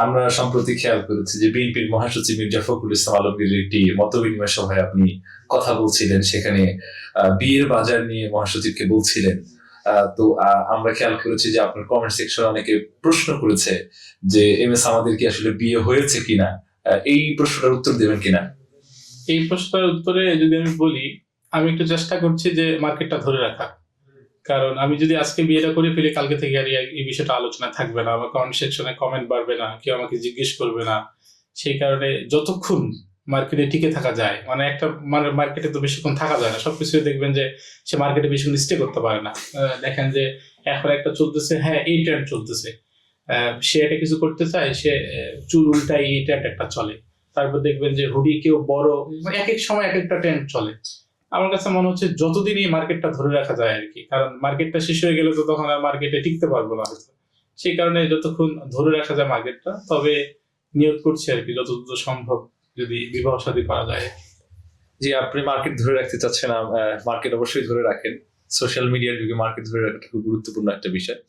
আমরা সম্প্রতি খেয়াল করেছি যে বিএনপির মহাসচিব মির্জা ফখরুল ইসলাম আলমগীরের একটি মতবিনিময় সভায় আপনি কথা বলছিলেন, সেখানে বিয়ের বাজার নিয়ে মহাসচিবকে বলছিলেন। আমরা খেয়াল করেছি যে আপনার কমেন্ট সেকশনে অনেকে প্রশ্ন করেছে যে এম এস আমাদের কি আসলে বিয়ে হয়েছে কিনা, এই প্রশ্নটার উত্তর দেবেন কিনা? এই প্রশ্নের উত্তরে যদি আমি বলি, আমি একটু চেষ্টা করছি যে মার্কেটটা ধরে রাখা। কারণ আমি যদি আজকে বিয়েটা করে ফেলি, কালকে থেকে আর এই বিষয়টা আলোচনা থাকবে না, আমার কমেন্ট সেকশনে কমেন্ট বাড়বে না, কেউ আমাকে জিজ্ঞেস করবে না। সেই কারণে যতক্ষণ মার্কেটে টিকে থাকা যায়, মানে একটা মার্কেটে তো বেশিক্ষণ থাকা যায় না, সবকিছু দেখবেন যে সে মার্কেটে বেশিক্ষণ স্টে করতে পারে না। দেখেন যে এখন একটা চলতেছে, হ্যাঁ এই ট্রেন্ড চলতেছে, সে এটা কিছু করতে চায়, সে চুল উল্টায়, এই ট্রেন্ড একটা চলে। তারপর দেখবেন যে হুডি কেউ বড়, এক এক সময় এক একটা ট্রেন্ড চলে। আমার কাছে মনে হচ্ছে যতদিন এই মার্কেটটা ধরে রাখা যায় আর কি, কারণ মার্কেটটা শেষ হয়ে গেলে তো তখন আর মার্কেটে টিকতে পারবো না হয়তো। সেই কারণে যতক্ষণ ধরে রাখা যায় মার্কেটটা, তবে নিয়োগ করছি আর কি যতদূর সম্ভব যদি বিবাহ শাদী করা যায়। জি, আপনি মার্কেট ধরে রাখতে চাচ্ছেন, মার্কেট অবশ্যই ধরে রাখেন। সোশ্যাল মিডিয়ার যুগে মার্কেট ধরে রাখাটা খুব গুরুত্বপূর্ণ একটা বিষয়।